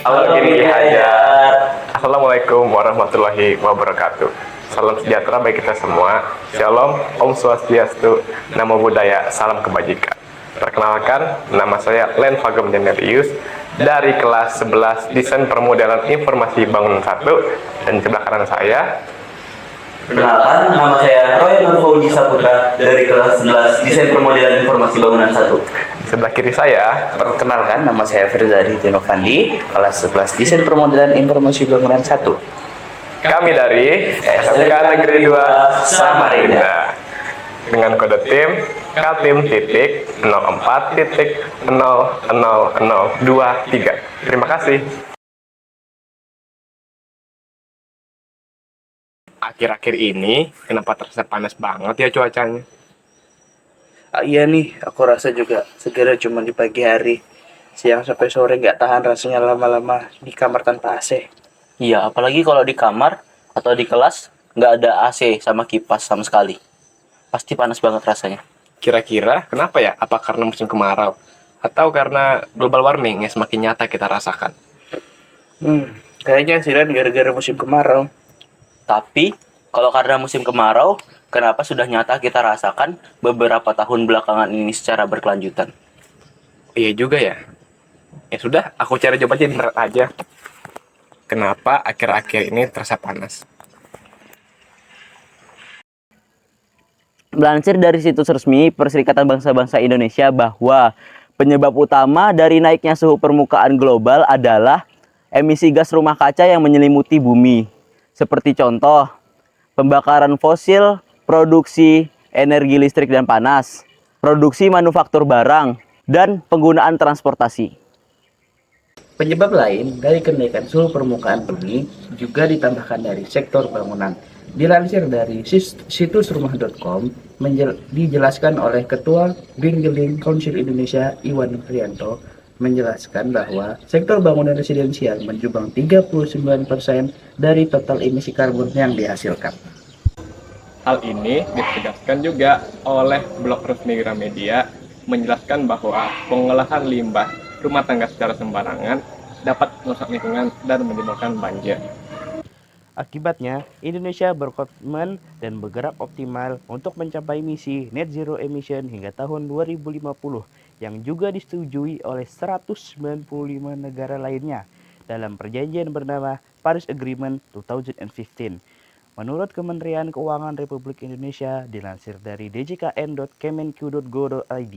Halo Gini Hajar. Assalamualaikum warahmatullahi wabarakatuh. Salam sejahtera bagi kita semua. Shalom, Om Swastiastu, Namo Buddhaya, Salam Kebajikan. Perkenalkan, nama saya Len Fagem Denerius dari kelas 11 Desain Permodelan Informasi Bangunan 1, dan di sebelah kanan saya. Perkenalkan, nama saya Roy Nurfauji Saputra dari kelas 11 Desain Permodelan Informasi Bangunan 1. Di sebelah kiri saya. Perkenalkan, nama saya Firzadi Tinovandi, kelas 11 Desain Permodelan Informasi Bangunan 1. Kami dari SMK Negeri 2 Samarinda dengan kode tim Kaltim titik 04 titik 00023. Terima kasih. Akhir-akhir ini kenapa terasa panas banget ya cuacanya? Iya nih, aku rasa juga segera cuma di pagi hari. Siang sampai sore nggak tahan rasanya lama-lama di kamar tanpa AC. Iya, apalagi kalau di kamar atau di kelas nggak ada AC sama kipas sama sekali. Pasti panas banget rasanya. Kira-kira kenapa ya? Apa karena musim kemarau? Atau karena global warming yang semakin nyata kita rasakan? Kayaknya sih Ren gara-gara musim kemarau. Tapi kalau karena musim kemarau, kenapa sudah nyata kita rasakan beberapa tahun belakangan ini secara berkelanjutan? Iya juga ya. Ya sudah, aku cari jawabannya di internet aja. Kenapa akhir-akhir ini terasa panas? Melansir dari situs resmi Perserikatan Bangsa-Bangsa Indonesia bahwa penyebab utama dari naiknya suhu permukaan global adalah emisi gas rumah kaca yang menyelimuti bumi. Seperti contoh, pembakaran fosil, produksi energi listrik dan panas, produksi manufaktur barang, dan penggunaan transportasi. Penyebab lain dari kenaikan suhu permukaan bumi juga ditambahkan dari sektor bangunan. Dilansir dari situs rumah.com, dijelaskan oleh Ketua Green Council Indonesia Iwan Prianto, menjelaskan bahwa sektor bangunan residensial menyumbang 39% dari total emisi karbon yang dihasilkan. Hal ini ditegaskan juga oleh blog resmi Gramedia, menjelaskan bahwa pengolahan limbah rumah tangga secara sembarangan dapat merusak lingkungan dan menimbulkan banjir. Akibatnya, Indonesia berkomitmen dan bergerak optimal untuk mencapai misi net zero emission hingga tahun 2050 yang juga disetujui oleh 195 negara lainnya dalam perjanjian bernama Paris Agreement 2015. Menurut Kementerian Keuangan Republik Indonesia, dilansir dari djkn.kemenq.go.id.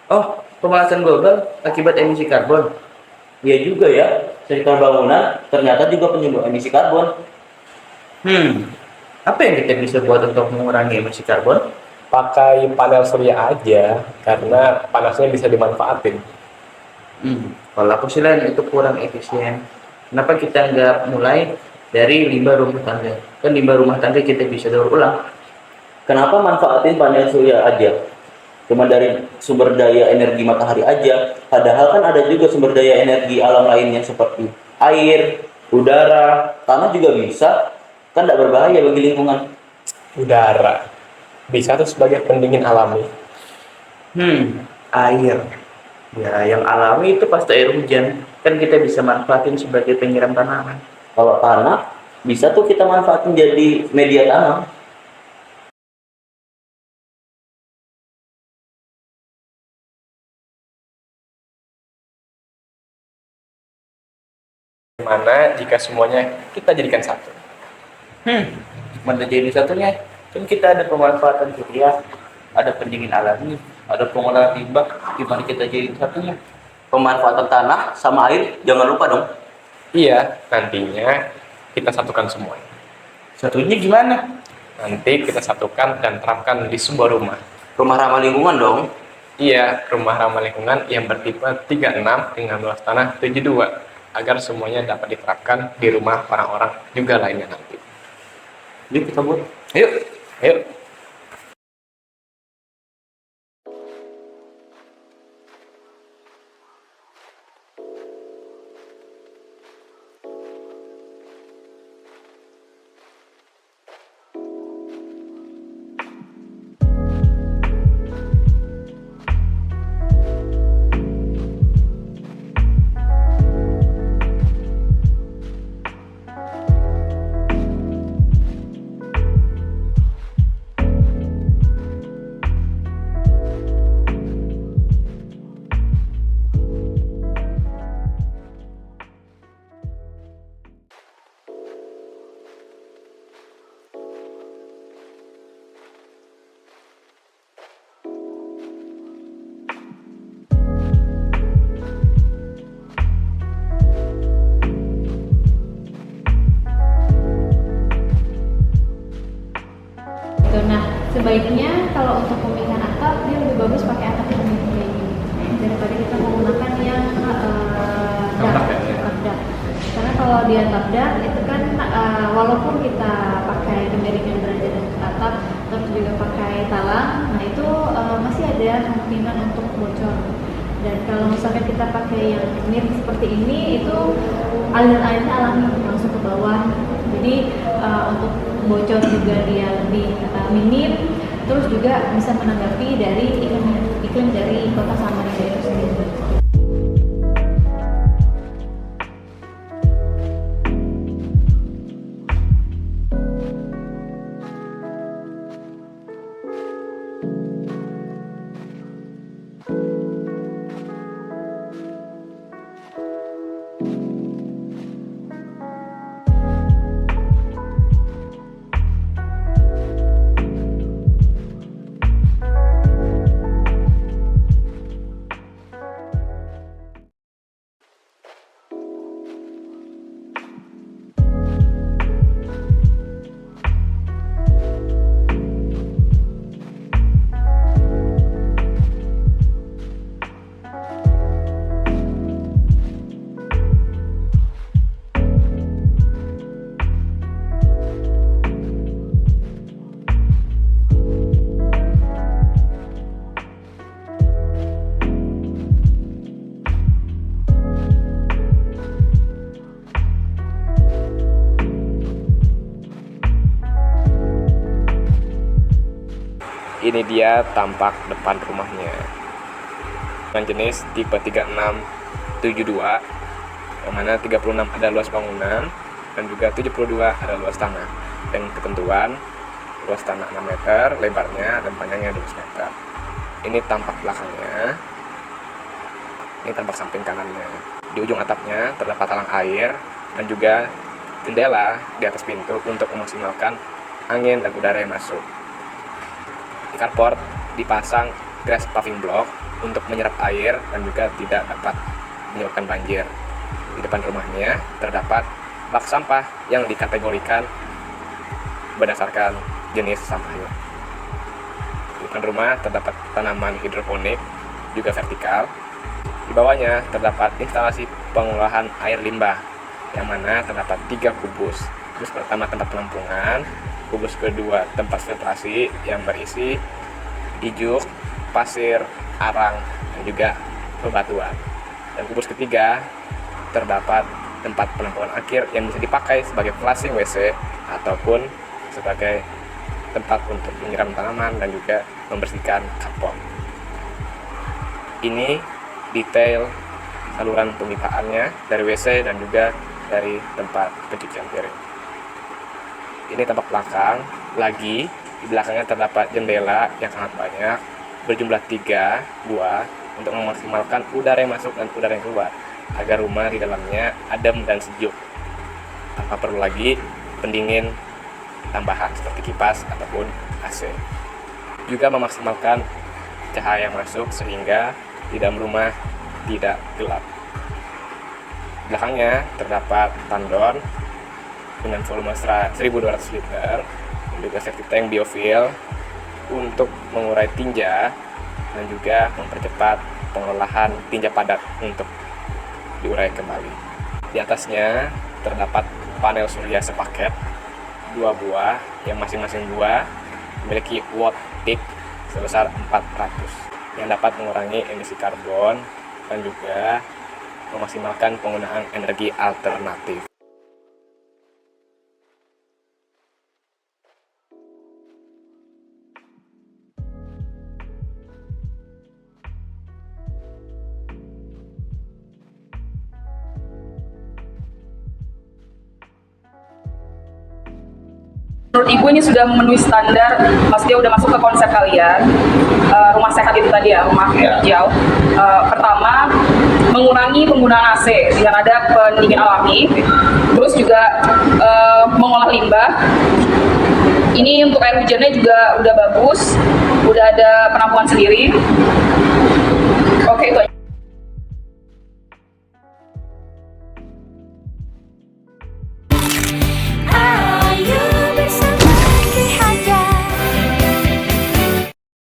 Oh, pemanasan global akibat emisi karbon. Iya juga ya, sektor bangunan ternyata juga penyumbang emisi karbon. Apa yang kita bisa buat untuk mengurangi emisi karbon? Pakai panel surya aja, karena panasnya bisa dimanfaatin. Kalau aku sih Len, itu kurang efisien. Kenapa kita nggak mulai dari limbah rumah tangga? Kan limbah rumah tangga kita bisa daur ulang. Kenapa manfaatin panel surya aja? Cuma dari sumber daya energi matahari aja. Padahal kan ada juga sumber daya energi alam lainnya seperti air, udara, tanah juga bisa. Kan tidak berbahaya bagi lingkungan. Udara bisa tuh sebagai pendingin alami. Air. Ya, yang alami itu pasti air hujan. Kan kita bisa manfaatin sebagai penyiram tanaman. Kalau tanah, bisa tuh kita manfaatin jadi media tanam. Gimana jika semuanya kita jadikan satu? Mana jadi satunya? Kan kita ada pemanfaatan surya, ada pendingin alami, ada pengolahan limbah. Gimana kita jadi satunya? Pemanfaatan tanah sama air, jangan lupa dong. Iya, nantinya kita satukan semuanya. Satunya gimana? Nanti kita satukan dan terapkan di sebuah rumah. Rumah ramah lingkungan dong. Iya, rumah ramah lingkungan yang bertipe 36 dengan luas tanah 72, agar semuanya dapat diterapkan di rumah orang-orang juga lainnya nanti. Yuk kita buat. Yuk, yuk. di atap dan itu kan walaupun kita pakai kemiringan derajat dan atap, terus juga pakai talang, nah itu masih ada kemungkinan untuk bocor. Dan kalau misalkan kita pakai yang miring seperti ini, itu aliran airnya alami langsung ke bawah. Jadi untuk bocor juga dia lebih minim. Terus juga bisa menanggapi dari iklim dari kota Samarinda itu sendiri. Ini dia tampak depan rumahnya dengan jenis tipe 3672, yang mana 36 ada luas bangunan dan juga 72 ada luas tanah, dengan ketentuan luas tanah 6 meter, lebarnya dan panjangnya 12 meter. Ini tampak belakangnya, ini tampak samping kanannya. Di ujung atapnya terdapat talang air dan juga jendela di atas pintu untuk memaksimalkan angin dan udara yang masuk. Di carport dipasang grass paving block untuk menyerap air dan juga tidak dapat menyebabkan banjir. Di depan rumahnya terdapat bak sampah yang dikategorikan berdasarkan jenis sampahnya. Di depan rumah terdapat tanaman hidroponik juga vertikal. Di bawahnya terdapat instalasi pengolahan air limbah, yang mana terdapat 3 kubus. Kubus pertama tempat penampungan, kubus kedua tempat filtrasi yang berisi ijuk, pasir, arang, dan juga bebatuan. Dan kubus ketiga terdapat tempat penampungan akhir yang bisa dipakai sebagai flushing WC ataupun sebagai tempat untuk menyiram tanaman dan juga membersihkan carport. Ini detail saluran pemipaannya dari WC dan juga dari tempat pencucian piring. Ini tampak belakang. Lagi di belakangnya terdapat jendela yang sangat banyak, berjumlah 3 buah untuk memaksimalkan udara yang masuk dan udara yang keluar agar rumah di dalamnya adem dan sejuk. Tanpa perlu lagi pendingin tambahan seperti kipas ataupun AC. Juga memaksimalkan cahaya masuk sehingga di dalam rumah tidak gelap. Belakangnya terdapat tandon dengan volume 1200 liter dan juga septic tank biofil untuk mengurai tinja dan juga mempercepat pengolahan tinja padat untuk diurai kembali. Di atasnya terdapat panel surya sepaket 2 buah yang masing-masing buah memiliki watt peak sebesar 400 yang dapat mengurangi emisi karbon dan juga memaksimalkan penggunaan energi alternatif. Menurut Ibu ini sudah memenuhi standar, maksudnya udah masuk ke konsep kalian, rumah sehat itu tadi ya, rumah hijau. Pertama, mengurangi penggunaan AC dengan ada pendingin alami, terus juga mengolah limbah. Ini untuk air hujannya juga udah bagus, udah ada penampungan sendiri. Oke, itu aja.